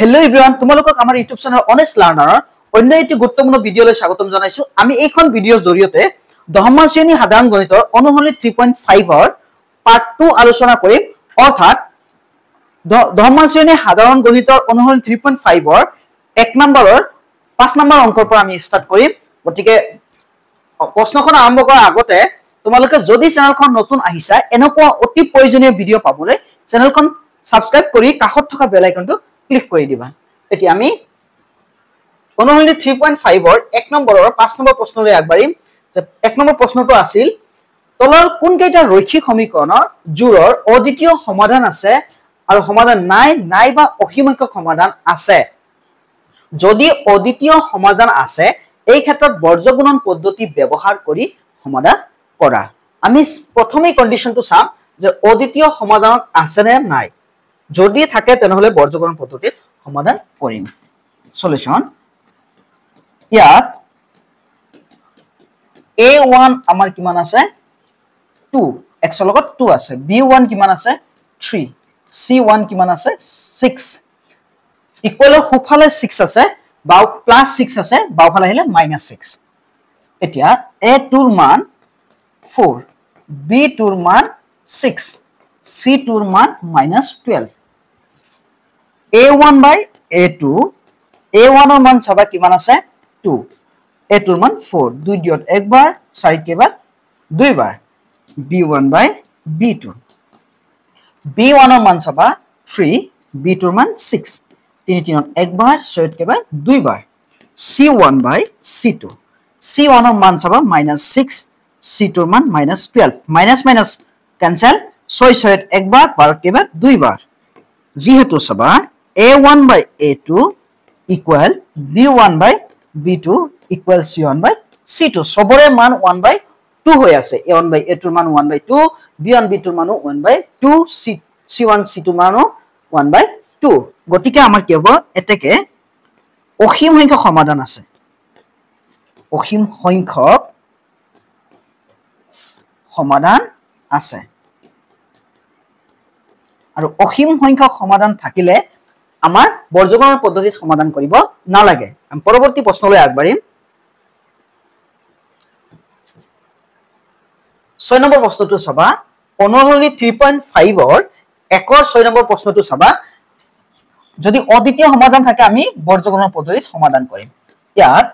hello everyone তোমালোকক আমাৰ YouTube channel honest লাৰ্ণাৰৰ অন্য এটি গুৰুত্বপূৰ্ণ ভিডিঅলৈ স্বাগতম জনাইছো আমি এইখন ভিডিঅৰ জৰিয়তে দশম শ্ৰেণী সাধাৰণ গণিতৰ অনুশীলনী 3.5 ৰ পাৰ্ট 2 আলোচনা কৰিম অৰ্থাৎ দশম শ্ৰেণী সাধাৰণ গণিতৰ অনুশীলনী 3.5 ৰ 1 নম্বৰৰ 5 নম্বৰ অংকৰ পৰা আমি ষ্টাৰ্ট কৰিম গতিকে প্ৰশ্নখন আৰম্ভ কৰাৰ আগতে তোমালোকে যদি চেনেলখন নতুন আহিছা এনেকুৱা অতি প্ৰয়োজনীয় ভিডিঅ পাবলৈ চেনেলখন সাবস্ক্ৰাইব কৰি কাষত থকা বেল আইকনটো ক্লিক কৰি দিবা এতিয়া আমি অনুশীলনী 3.5 ৰ 1 নম্বৰৰ 5 নম্বৰ প্ৰশ্নলৈ আগবাঢ়িম যে 1 নম্বৰ প্ৰশ্নটো আছিল তলৰ কোন কেইটা ৰৈখিক সমীকৰণৰ জোৰৰ অদ্বিতীয় সমাধান আছে আৰু সমাধান নাই বা অসীম সংখ্যক সমাধান আছে যদি অদ্বিতীয় সমাধান আছে এই ক্ষেত্ৰত বৰ্গগুণন পদ্ধতি ব্যৱহাৰ কৰি সমাধান কৰা আমি প্ৰথমে কন্ডিশনটো চাম যে অদ্বিতীয় সমাধান আছে নে নাই যদি থাকে তেনেহলে বৰ্গগুণন পদ্ধতিত সমাধান কৰিম সলিউশন ইয়াত a1 আমাৰ কিমান আছে 2 x ৰ লগত 2 আছে b1 কিমান আছে 3 c1 কিমান আছে 6 ইকুৱেলৰ সোঁফালে 6 আছে বাও প্লাস 6 আছে বাওফালে আহিলে -6 এতিয়া a2 ৰ মান 4 b2 ৰ মান 6 c2 ৰ মান -12 a1 by a2 a1 ৰ মান সবা কিমান আছে 2 a2 ৰ মান 4 2 দিয়ত একবাৰ 4 কেবাৰ দুইবাৰ b1 by b2 b1 ৰ মান সবা 3 b2 ৰ মান 6 3 দিয়ত একবাৰ 6 কেবাৰ দুইবাৰ c1 by c2 c1 ৰ মান সবা -6 c2 ৰ মান -12 মাইনাস মাইনাস ক্যান্সেল 6 6 একবাৰ 12 কেবাৰ দুইবাৰ যেহেতু সবা a1 by a2 equal b1 by b2 equal c1 by c2 সবৰে মান 1 by 2 হৈ আছে a1 by a2 মান 1 by 2 b1 b2 মান 1 by 2 c1 c2 মান 1 by 2 গতিকে আমাৰ কি হ'ব এতেকে অসীম সংখ্যক সমাধান আছে অসীম সংখ্যক সমাধান আছে আৰু অসীম সংখ্যক সমাধান থাকিলে আমাৰ বৰ্গগুণন পদ্ধতিত সমাধান কৰিব নালাগে আমি পৰৱৰ্তী প্ৰশ্নলৈ আগবাঢ়িম 6 নম্বৰ প্ৰশ্নটো চাবা অনুশীলনী 3.5 ৰ 1 ৰ 6 নম্বৰ প্ৰশ্নটো চাবা যদি অদ্বিতীয় সমাধান থাকে আমি বৰ্গগুণন পদ্ধতিত সমাধান কৰিম ইয়াত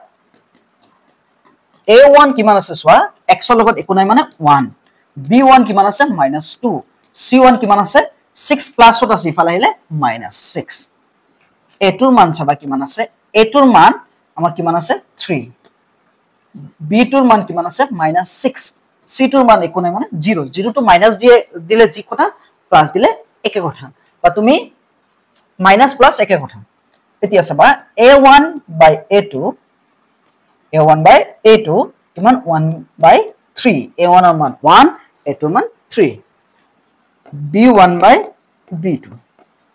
a1 কিমান আছে চোৱা x ৰ লগত একো নাই মানে 1 b1 কিমান আছে -2 c1 কিমান আছে 6 প্লাসত আছে ইফালে আহিলে -6 a2 ৰ মান চাবা কিমান আছে a2 ৰ মান আমাৰ কিমান আছে 3 b2 ৰ মান কিমান আছে -6 c2 ৰ মান একো নাই মানে 0 0 to মাইনাস দিয়ে দিলে যি কথা প্লাস দিলে একে কথা বা তুমি মাইনাস প্লাস একে কথা এতিয়া চাবা a1 by a2 কিমান 1 by 3 a1 ৰ মান 1 a2 ৰ মান 3 b1 by b2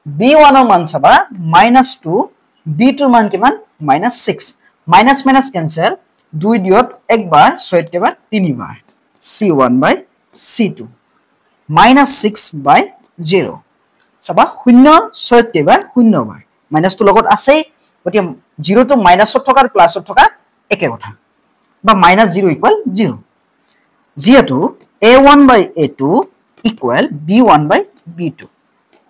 b1 ৰ মান চাবা -2 b2 ৰ মান কিমান -6 মাইনাস মাইনাস ক্যান্সেল 2 দিয়ত একবাৰ 6 কেবাৰ তিনিবাৰ c1 by c2 -6 by 0 চাবা 0 6 কেবাৰ 0 বাৰ মাইনাস তো লগত আছে গতি 0 to মাইনাসত থকা আৰু প্লাসত থকা একে কথা বা -0 = 0 যেহেতু a1 by a2 equal b1 by b2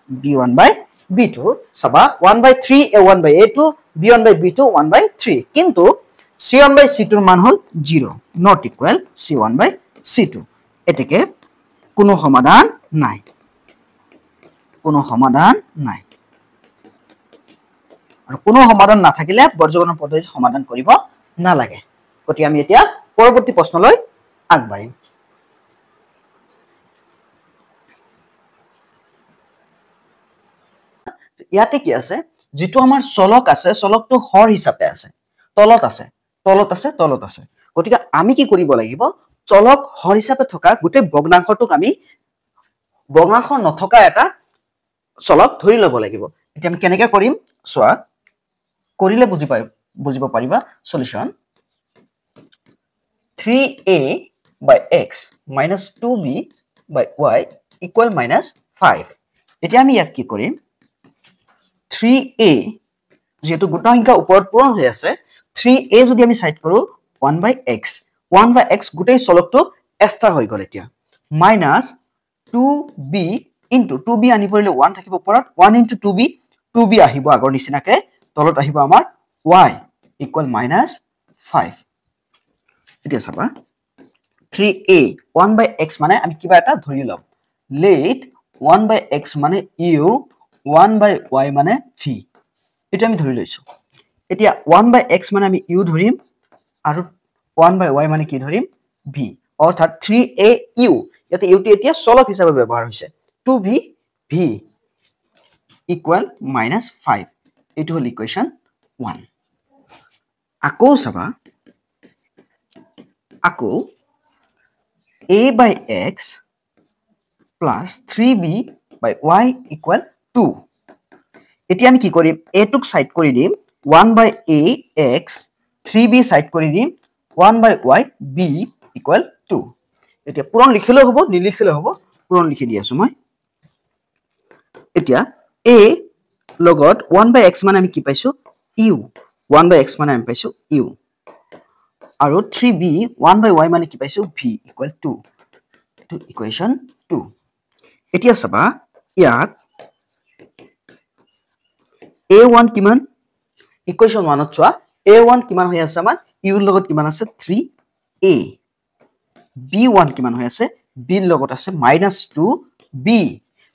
b1 by b2 সবা 1 by 3 a1 by a2 b1 by b2 1 by 3 কিন্তু c1 by c2 ৰ মান হল 0 not equal c1 by c2 এতেকে কোনো সমাধান নাই আৰু কোনো সমাধান নাথাকিলে বৰ্গগুণন পদ্ধতিত সমাধান কৰিব নালাগে গতি আমি এতিয়া পৰৱৰ্তী প্ৰশ্নলৈ আগবাঢ়িম ইয়াতে কি আছে যেটো আমাৰ চলক আছে চলকটো হৰ হিচাপে আছে তলত আছে গতিকে আমি কি কৰিব লাগিব চলক হৰ হিচাপে থকা গুটে ভগ্নাংশটোক আমি ভগ্নাংশ নথকা এটা চলক ধৰি লব লাগিব এতিয়া আমি কেনেকৈ কৰিম সোৱা কৰিলে বুজিব পাৰিবা solution 3a by x minus 2b by y equal -5 এতিয়া আমি ইয়াক কি কৰিম 3a যেহেতু গোটা সংখ্যা ওপৰত পূৰণ হৈ আছে 3a যদি আমি সাইড কৰো 1/x গোটেই চলকটো এক্সট্ৰা হৈ গল এতিয়া মাইনাস 2b into 2b আনি পৰিলে 1 থাকিব ওপৰত 1 into 2b আহিব আগৰ নিচিনাকে তলত আহিব আমাৰ y equal -5 এতিয়া চাবা 3a 1/x মানে আমি কিবা এটা ধৰি লম let 1/x মানে u 1/y মানে v এটা আমি ধৰি লৈছো এতিয়া 1/x মানে আমি u ধৰিম আৰু 1/y মানে কি ধৰিম v অৰ্থাৎ 3a u ইয়াতে u টি এতিয়া চলক হিচাপে ব্যৱহাৰ হৈছে 2v v equal -5 এটো হল ইকুৱেশন 1 আকৌ চাবা আকৌ a/x plus 3b by y equal 2 এতিয়া আমি কি কৰিম a টুক সাইড কৰি দিম 1/ax 3b সাইড কৰি দিম 1/y b equal 2 এতিয়া পূৰণ লিখিলে হ'ব নিলিখিলে হ'ব পূৰণ লিখি দি আছো মই এতিয়া a লগত 1/x মানে আমি কি পাইছো u 1/x মানে আমি পাইছো u আৰু 3b 1/y মানে কি পাইছো v equal 2 এটো ইকুৱেশন 2 এতিয়া চাবা ইয়াত a1 কিমান ইকুৱেশন 1 ত চোৱা a1 কিমান হৈ আছে আমাৰ u ৰ লগত কিমান আছে 3a b1 কিমান হৈ আছে b ৰ লগত আছে -2b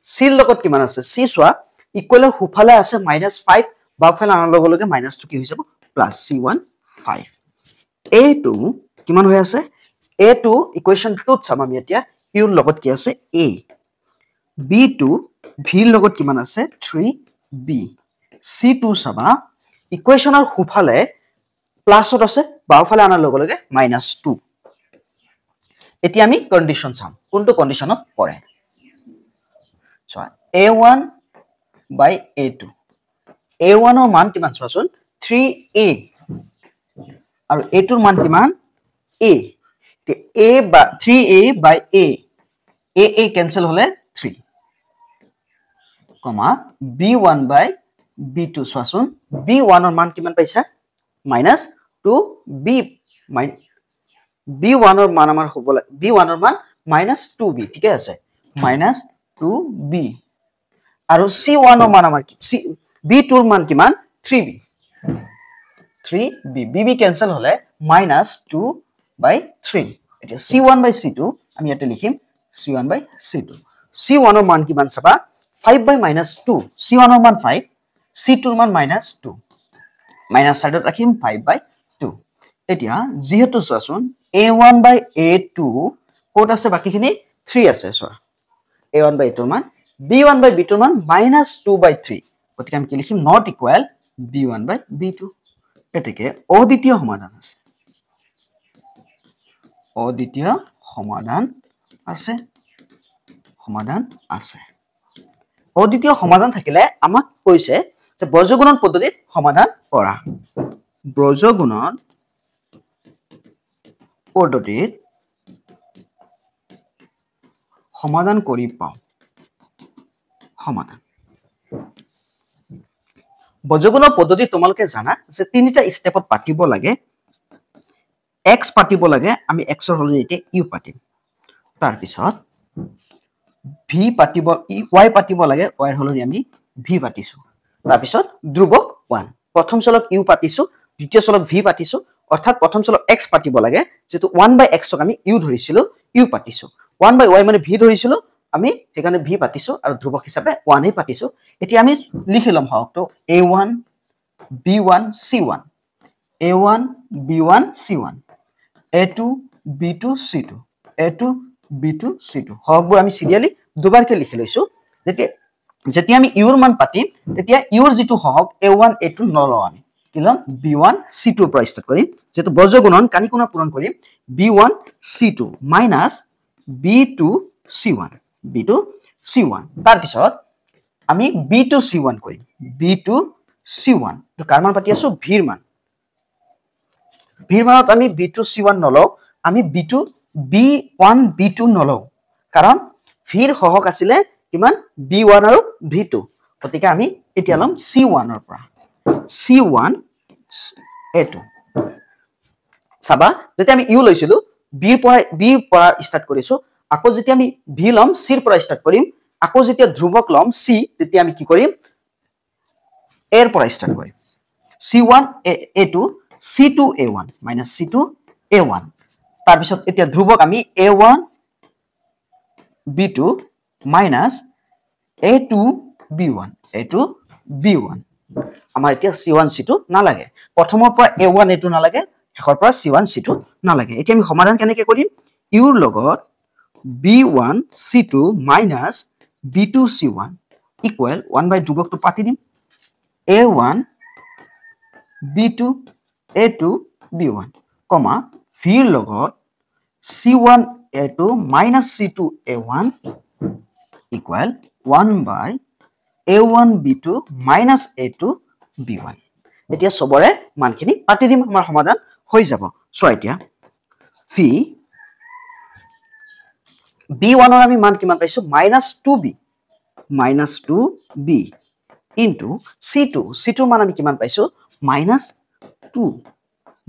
c ৰ লগত কিমান আছে c চোৱা ইকুৱেলৰ হুফালে আছে -5 বাফালে আনাৰ লগে লগে -2 কি হৈ যাব +c1 5 a2 কিমান হৈ আছে a2 ইকুৱেশন 2 ত চাম আমি এতিয়া u ৰ লগত কি আছে a b2 v ৰ লগত কিমান আছে 3b c2 চাবা ইকুৱেশনৰ হুফালে প্লাসত আছে বাওফালে আনাৰ লগে লগে -2 এতিয়া আমি কন্ডিশন চাম কোনটো কন্ডিশনত পৰে চোৱা a1 by a2 a1 ৰ মান কিমান চোৱাচোন 3a আৰু a2 ৰ মান কিমান a তে a বা 3a by a cancel হলে 3 কমা b1 by b2 চোৱাচোন b1 ৰ মান কিমান পাইছা -2b b1 ৰ মান আমাৰ হ'ব b1 ৰ মান -2b ঠিক আছে -2b আৰু c1 ৰ মান আমাৰ b2 ৰ মান কিমান 3b bb cancel হলে -2/3 এতিয়া c1 by c2 আমি ইয়াতে লিখিম c1 by c2 c1 ৰ মান কিমান চাবা 5/-2 c1 ৰ মান 5 c2 ৰ মান -2 মাইনাস সাইডত ৰাখিম 5/2 এতিয়া যেহেতু চোৱাচোন a1 by a2 কোড আছে বাকিখিনি 3 আছে চোৱা a1 by a2 ৰ মান b1 by b2 ৰ মান -2/3 গতিকে আমি কি লিখিম not equal b1 by b2 এটাকে অদ্বিতীয় সমাধান আছে অদ্বিতীয় সমাধান আছে অদ্বিতীয় সমাধান থাকিলে আমাক কৈছে যে বৰ্জগুণন পদ্ধতিত সমাধান কৰা বৰ্জগুণন পদ্ধতিত সমাধান কৰি পাও সমাধান বৰ্জগুণন পদ্ধতি তোমালোকে জানা যে তিনিটা স্টেপত পাতিব লাগে x পাতিব লাগে আমি x ৰ হলে এতিয়া u পাতিম তাৰ পিছত v পাতিব y পাতিব লাগে y ৰ হলে আমি v পাতিছো তাৰ পিছত ধ্ৰুবক 1 প্ৰথম চলক u পাতিছো দ্বিতীয় চলক v পাতিছো অৰ্থাৎ প্ৰথম চলক x পাতিব লাগে যেটো 1/x ক আমি u ধৰিছিলো u পাতিছো 1/y মানে v ধৰিছিলো আমি হেকানে v পাতিছো আৰু ধ্ৰুবক হিচাপে 1 হে পাতিছো এতিয়া আমি লিখিলম হকটো a1 b1 c1 a1 b1 c1 a2 b2 c2 a2 b2 c2 হকবোৰ আমি সিৰিয়ালি দুবাৰকে লিখি লৈছো যেতিয়া আমি u ৰ মান পাতিম তেতিয়া u ৰ যেটো হক a1 a2 নলও আমি কিলম b1 c2 পৰা ষ্টাৰ্ট কৰিম যেটো বৰ্জগুণন কানিকোণা পূৰণ কৰিম b1 c2 b2 c1 তাৰ পিছত আমি b2 c1 কৰিম b2 c1 তো কাৰ মান পাতি আছো v ৰ মানত আমি b2 c1 নলও আমি b1 b2 নলও কাৰণ v ৰ হহক আছিল কিমান b1 আৰু v2 গতিকে আমি এতিয়া লম c1 ৰ পৰা C1 A2 চাবা যেতিয়া আমি ইউ লৈছিলো বি পৰা স্টাৰ্ট কৰিছো আকৌ যেতিয়া আমি ভি লম সি ৰ পৰা স্টাৰ্ট কৰিম আকৌ যেতিয়া ধ্ৰুৱক লম সি তেতিয়া আমি কি কৰিম এ ৰ পৰা স্টাৰ্ট কৰিম C1 A2 C2 A1 minus C2 A1 তাৰ পিছত এতিয়া ধ্ৰুৱক আমি A1 B2 minus A2 B1 A2 B1 আমাৰ এতিয়া C1 C2 নালাগে প্ৰথমৰ পৰা A1 A2 নালাগে শেষৰ পৰা C1 C2 নালাগে এতিয়া আমি সমাধান কেনেকৈ কৰিম U ৰ লগত B1 C2 minus B2 C1 equal 1 by ধ্ৰুৱকটো পাতি দিম A1 B2 A2 B1 comma V ৰ লগত C1 A2 minus C2 A1 equal 1 by A1 B2 minus A2 B1 এতিয়া সবৰে মানখিনি পাতি দিম আমাৰ সমাধান হৈ যাব সো এতিয়া V B1 ৰ আমি মান কিমান পাইছো -2B into C2 C2 মান আমি কিমান পাইছো -2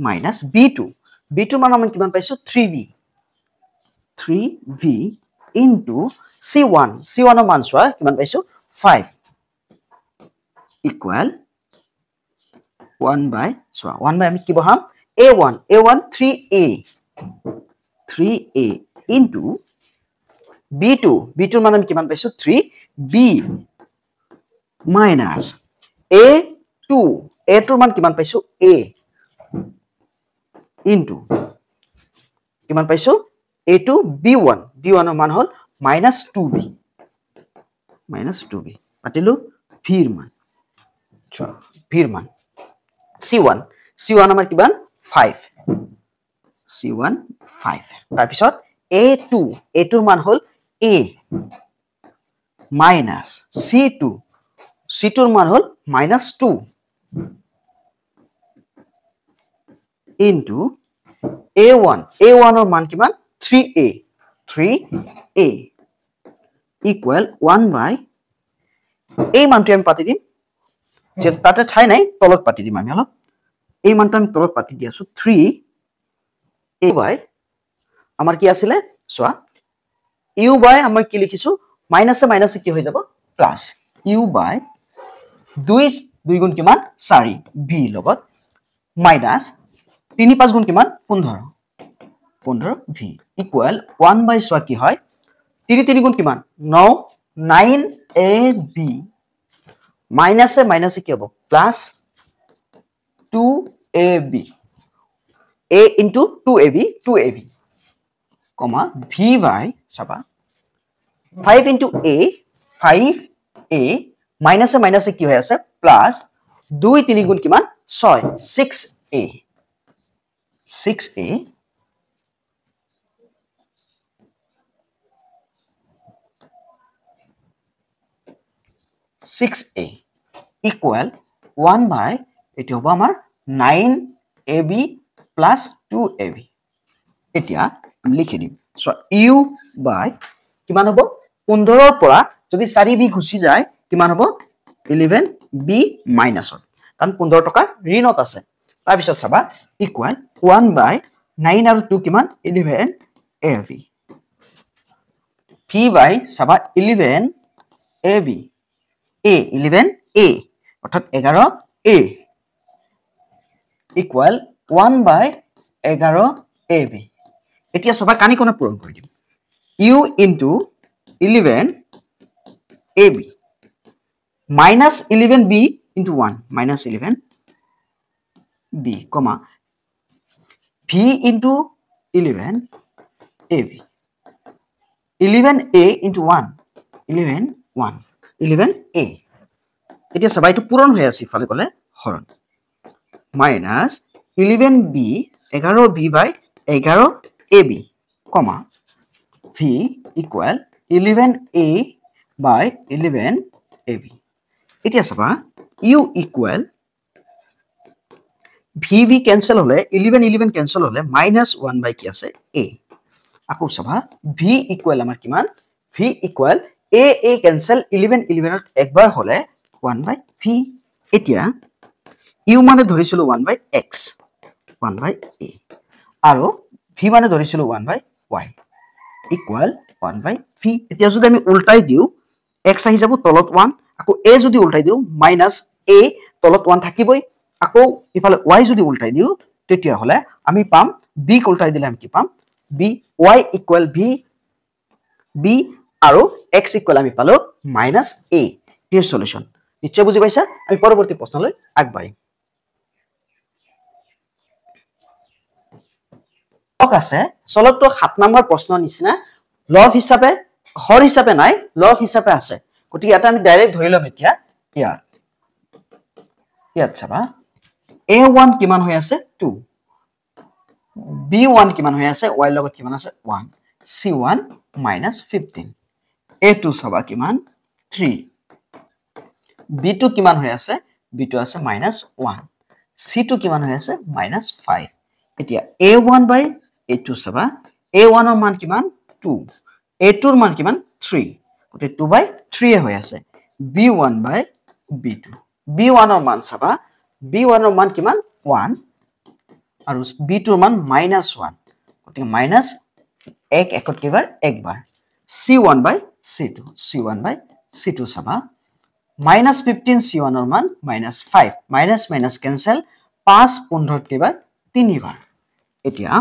minus B2 মান আমি কিমান পাইছো 3V into C1 ৰ মান চোৱা কিমান পাইছো 5 equal 1 by আমি কি বহাম A1 3A into B2 ৰ মান আমি কিমান পাইছো 3B minus A2 ৰ মান কিমান পাইছো A into কিমান পাইছো A2 B1 ৰ মান হল -2B পাতিলো V ৰ মান C1 আমাৰ কিমান 5 তাৰ পিছত A2 ৰ মান হল A minus C2 ৰ মান হল -2 into A1 ৰ মান কিমান 3A equal 1 by এই মানটো আমি পাতি দিম যে তাতে ঠাই নাই তলত পাতি দিম আমি অলপ এই মানটো আমি তলত পাতি দি আছো 3A by আমাৰ কি আছিল সোয়া U by আমাৰ কি লিখিছো মাইনাস কি হৈ যাব প্লাস U by 2 গুণ কিমান 4 V লগত মাইনাস 3 5 গুণ কিমান 15 V equal 1 by সোয়া কি হয় 3 গুণ কিমান 9AB মাইনাস কি হ'ব plus 2AB A into 2AB comma V by চাবা 5 into A 5A মাইনাস কি হৈ আছে প্লাস 2 3 গুণ কিমান 6 6A equal 1 by এটি হ'ব আমাৰ 9AB plus 2AB এতিয়া আমি লিখি দিম সো U by কিমান হ'ব 15 ৰ পৰা যদি 4B গুছি যায় কিমান হ'ব 11B minus কাৰণ 15 টকা ঋণত আছে তাৰ পিছত চাবা ইকুৱেল 1 by 9 আৰু 2 কিমান 11AB V by চাবা 11AB A অৰ্থাৎ 11A equal 1 by 11AB এতিয়া সবাই কানি কোণা পূৰণ কৰি দিম U into 11AB minus 11B into 1 minus 11B comma V into 11AB 11A into 1 11A এতিয়া সবাই তো পূৰণ হৈ আছে ইফালে গলে হৰণ minus 11B 11B by 11AB comma V equal 11A by 11AB এতিয়া চাবা U equal VV cancel হলে 11 cancel হলে -1 by কি আছে A আকৌ চাবা V equal আমাৰ কিমান V equal A cancel 11 ত একবাৰ হলে 1 by V এতিয়া u মানে ধৰিছিলো 1/x 1/a আৰু v মানে ধৰিছিলো 1/y ইকুৱেল 1/v এতিয়া যদি আমি উল্টাই দিও x আহি যাব তলত 1 আকৌ a যদি উল্টাই দিও -a তলত 1 থাকিবই আকৌ ইফালে y যদি উল্টাই দিও তেতিয়া হলে আমি পাম b ক উল্টাই দিলে আমি কি পাম b y ইকুৱেল b আৰু x ইকুৱেল আমি পালো -a ইয়াৰ সলিউশন নিশ্চয় বুজি পাইছা আমি পৰৱৰ্তী প্ৰশ্নলৈ আগবাঢ়িম ok আছে চলতো 7 নম্বৰ প্ৰশ্নৰ নিচিনা লভ হিচাপে হৰ হিচাপে নাই লভ হিচাপে আছে গতিকে এটা আমি ডাইৰেক্ট ধৰি লম এতিয়া ইয়াত চাবা a1 কিমান হৈ আছে 2 b1 কিমান হৈ আছে y লগত কিমান আছে 1 c1 -15 a2 চাবা কিমান 3 b2 কিমান হৈ আছে b2 আছে -1 c2 কিমান হৈ আছে -5 এতিয়া a1 by a2 চাবা a1 ৰ মান কিমান 2 a2 ৰ মান কিমান 3 গতে 2/3 হৈ আছে b1 by b2 b1 ৰ মান চাবা b1 ৰ মান কিমান 1 আৰু b2 ৰ মান -1 গতে মাইনাস 1 একত কেবাৰ একবাৰ c1 by c2 c1 by c2 চাবা -15 c1 ৰ মান -5 মাইনাস মাইনাস কেনসেল 5 15 কেবাৰ 3 বাৰ এতিয়া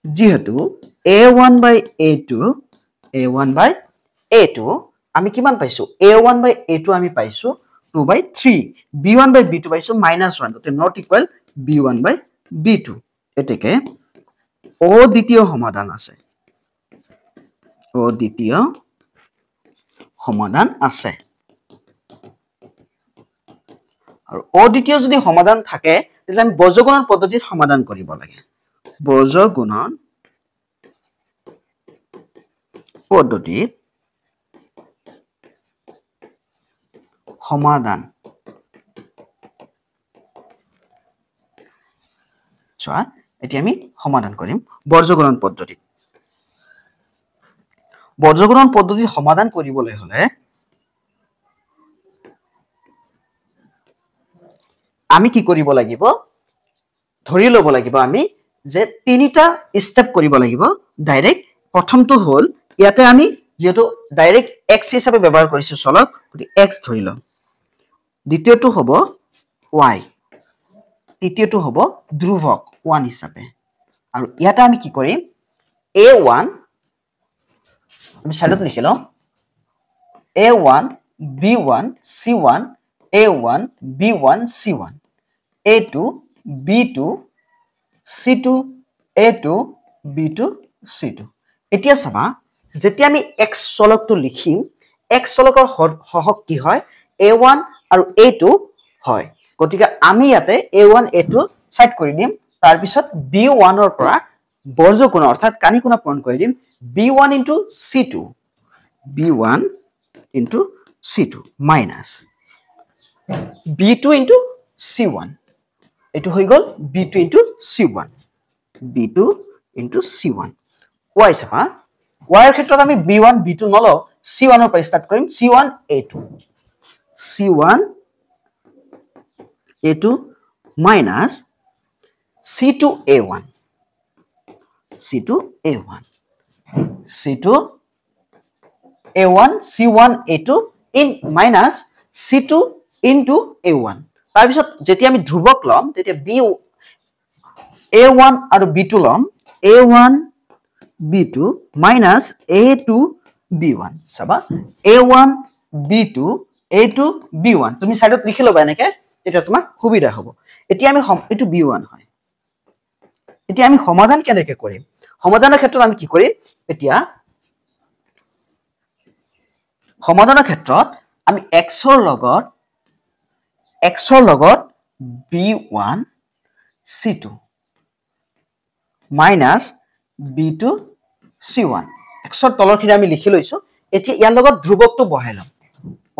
যেহেতু a1 by a2 আমি কিমান পাইছো a1 by a2 আমি পাইছো 2/3 b1 by b2 পাইছো -1 গতে not equal b1 by b2 এতেকে অদ্বিতীয় সমাধান আছে অদ্বিতীয় সমাধান আছে আৰু অদ্বিতীয় যদি সমাধান থাকে তেলে আমি বৰ্জগুণন পদ্ধতিত সমাধান কৰিব লাগে বৰ্জগুণন পদ্ধতিত সমাধান চোৱা এতিয়া আমি সমাধান কৰিম বৰ্জগুণন পদ্ধতিত বৰ্জগুণন পদ্ধতি সমাধান কৰিবলৈ হলে আমি কি কৰিব লাগিব ধৰি লব লাগিব আমি যে তিনিটা স্টেপ কৰিব লাগিব ডাইৰেক্ট প্ৰথমটো হল ইয়াতে আমি যেটো ডাইৰেক্ট x হিচাপে ব্যৱহাৰ কৰিছো চলক গতি x ধৰি লম দ্বিতীয়টো হ'ব y তৃতীয়টো হ'ব ধ্ৰুৱক 1 হিচাপে আৰু ইয়াতে আমি কি কৰিম a1 আমি সাইডত লিখি লম a1 b1 c1 a1 b1 c1 a2 b2 c2 a2 b2 c2 এতিয়া চাবা যেতিয়া আমি x চলকটো লিখিম x চলকৰ হহক কি হয় a1 আৰু a2 হয় গতিকে আমি ইয়াতে a1 a2 সাইড কৰি দিম তাৰ পিছত b1 ৰ পৰা বৰ্জগুণ অৰ্থাৎ কানিকুনা পূৰণ কৰি দিম b1 into c2 b1 into c2 minus b2 into c1 এটো হৈ গল b2 into c1 b2 into c1 y চাপা y এর ক্ষেত্ৰত আমি b1 b2 নলও c1 ৰ পৰা স্টাৰ্ট কৰিম c1 a2 minus c2 a1 c2 a1 c2 a1 c1 a2 in minus c2 into a1 তাৰ পিছত যেতিয়া আমি ধ্ৰুৱক লম তেতিয়া b a1 আৰু b2 লম a1 b2 minus a2 b1 চাবা a1 b2 a2 b1 তুমি সাইডত লিখি লবা এনেকে এটা তোমাৰ সুবিধা হ'ব এতিয়া আমি এটো b1 হয় এতিয়া আমি সমাধান কেনেকৈ কৰিম সমাধানৰ ক্ষেত্ৰত আমি কি কৰিম এতিয়া সমাধানৰ ক্ষেত্ৰত আমি x ৰ লগত b1 c2 minus b2 c1 x ৰ তলৰখিনি আমি লিখি লৈছো এতিয়া ইয়াৰ লগত ধ্ৰুৱকটো বহাই লম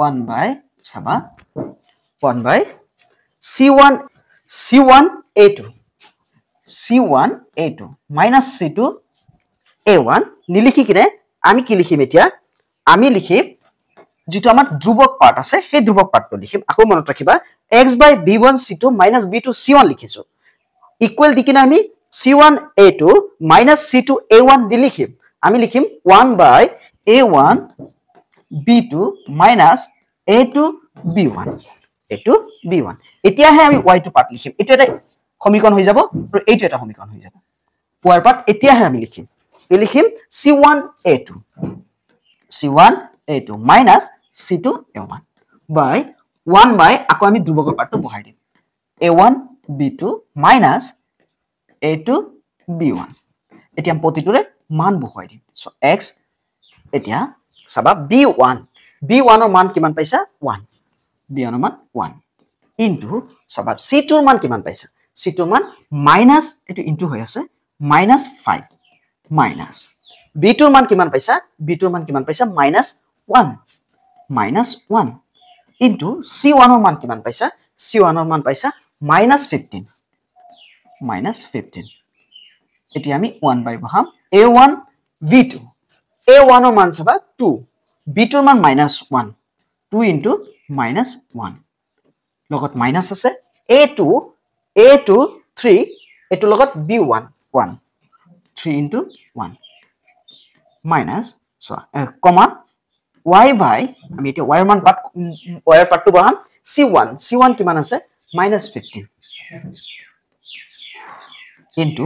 1 by চাবা 1 by c1 a2 c1 a2 minus c2 a1 নিলিখি কিনে আমি কি লিখিম এতিয়া আমি লিখিম যেটো আমাৰ ধ্ৰুবক পাৰ্ট আছে সেই ধ্ৰুবক পাৰ্টটো লিখিম আকৌ মনত ৰাখিবা x by b1 c2 minus b2 c1 লিখিছো ইকুৱেল দিকিনা আমি c1 a2 minus c2 a1 দি লিখিম আমি লিখিম 1 by a1 b2 minus a2 b1 a2 b1 এতিয়াহে আমি y2 পাৰ্ট লিখিম এটো এটা সমীকৰণ হৈ যাব আৰু এইটো এটা সমীকৰণ হৈ যাব y পাৰ্ট এতিয়াহে আমি লিখিম লিখিম c1 a2 c1 a2 minus c2 a1 by 1 by আকৌ আমি ধ্ৰুবকৰ পাৰ্টটো বহাই দিম a1 b2 minus a2 b1 এতিয়া প্ৰতিটোৰে মান বহাই দিম সো x এতিয়া সাবা b1 b1 ৰ মান কিমান পাইছা 1 b1 ৰ মান 1 ইনটু সাবা c2 ৰ মান কিমান পাইছা c2 ৰ মান মাইনাস এটো ইনটু হৈ আছে minus 5 minus b2 ৰ মান কিমান পাইছা b2 ৰ মান কিমান পাইছা minus 1 minus 1 into c1 ৰ মান কিমান পাইছা c1 ৰ মান পাইছা minus 15 minus 15 এতিয়া আমি 1 by বহাম a1 v2 a1 ৰ মান চাবা 2 b2 ৰ মান minus 1 2 into minus 1 লগত minus আছে a2 3 এটো লগত b1 1 3 into 1 minus so comma y by আমি এটা y মান পাট y এর পাটটো বহাম c1 কিমান আছে minus 15 into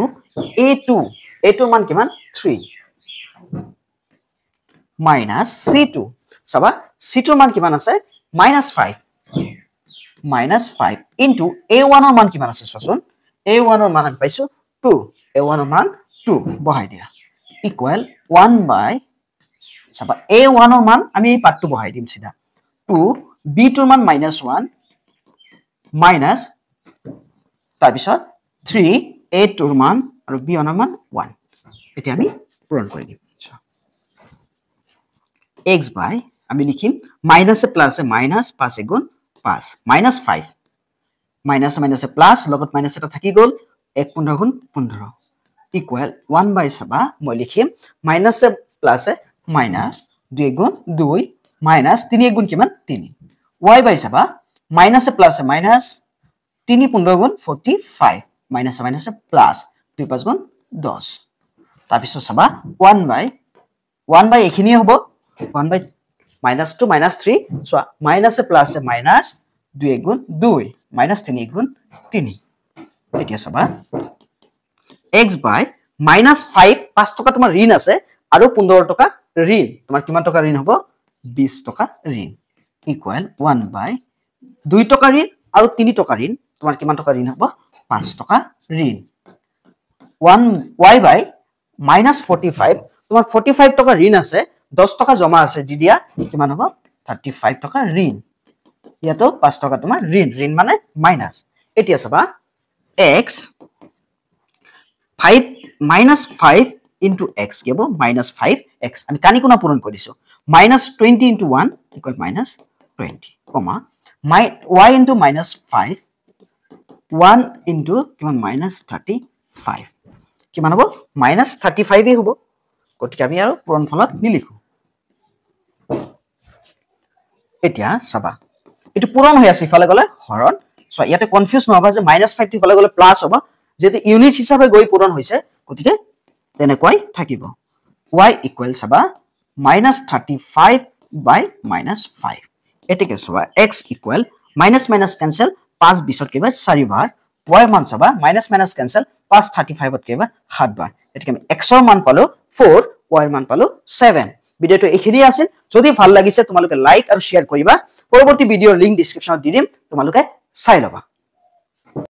a2 মান কিমান 3 minus c2 সাবা c2 মান কিমান আছে minus 5 into a1 ৰ মান কিমান আছে চোন a1 ৰ মান আমি পাইছো 2 a1 ৰ মান 2 বহাই দিয়া ইকুৱেল 1 by সাবা a1 ৰ মান আমি এই পাৰ্টটো বহাই দিম সিধা 2 b2 ৰ মান -1 মাইনাস তাৰ পিছত 3 a2 ৰ মান আৰু b1 ৰ মান 1 এতিয়া আমি পূৰণ কৰি দিম x by আমি লিখিম মাইনাস এ প্লাস এ মাইনাস 5 গুণ 5 -5 মাইনাস মাইনাস এ প্লাস লগত মাইনাস এটা থাকি গল 1 15 গুণ 15 ইকুৱেল 1 by সাবা মই লিখিম মাইনাস এ প্লাস এ minus 2 গুণ 2 minus 3 গুণ কিমান 3 y by Saba minus A plus A minus 3 15 গুণ 45 minus এ minus এ plus 2 5 গুণ 10 তাৰ পিছত সাবা 1 by এখিনি হ'ব 1 by minus 2 minus 3 so minus A plus A minus 2 গুণ 2 minus 3 গুণ 3 এতিয়া সাবা x by minus 5 টকা তোমাৰ ঋণ আছে আৰু 15 টকা ঋণ তোমাৰ কিমান টকা ঋণ হ'ব 20 টকা ঋণ ইকুৱেল 1 by 2 টকা ঋণ আৰু 3 টকা ঋণ তোমাৰ কিমান টকা ঋণ হ'ব 5 টকা ঋণ 1 y by minus 45 তোমাৰ 45 টকা ঋণ আছে 10 টকা জমা আছে দি দিয়া কিমান হ'ব 35 টকা ঋণ ইয়াতো 5 টকা তোমাৰ ঋণ মানে মাইনাস এতিয়া চাবা x 5 minus 5 into x give minus 5x আমি কানি কোনা পূরণ কৰিছো minus 20 into 1 equal minus 20 comma y into minus 5 1 into কিমান minus 35 কিমান হ'ব minus 35 এ হ'ব গতিকে আমি আৰু পূৰণ ফলত নিলিখো এতিয়া চাবা এটো পূৰণ হৈ আছে ইফালে গলে হৰণ সো ইয়াতে কনফিউজ নহবা যে minus 5 ইফালে গলে প্লাস হ'ব যেতে ইউনিট হিচাপে গৈ পূৰণ হৈছে গতিকে তেনেকৈ থাকিব y equal Saba minus 35 by minus 5 এটিকে সাবা x equal minus minus cancel 5 20 কেবাৰ 4 বাৰ y মান সাবা minus minus cancel 5 35 কেবাৰ 7 বাৰ এটিকে আমি x ৰ মান পালো 4 y ৰ মান পালো 7 ভিডিওটো এখিনি আছিল যদি ভাল লাগিছে তোমালোকে লাইক আৰু শেয়াৰ কৰিবা পৰৱৰ্তী ভিডিওৰ লিংক ডেসক্ৰিপচনত দি দিম তোমালোকে চাই লবা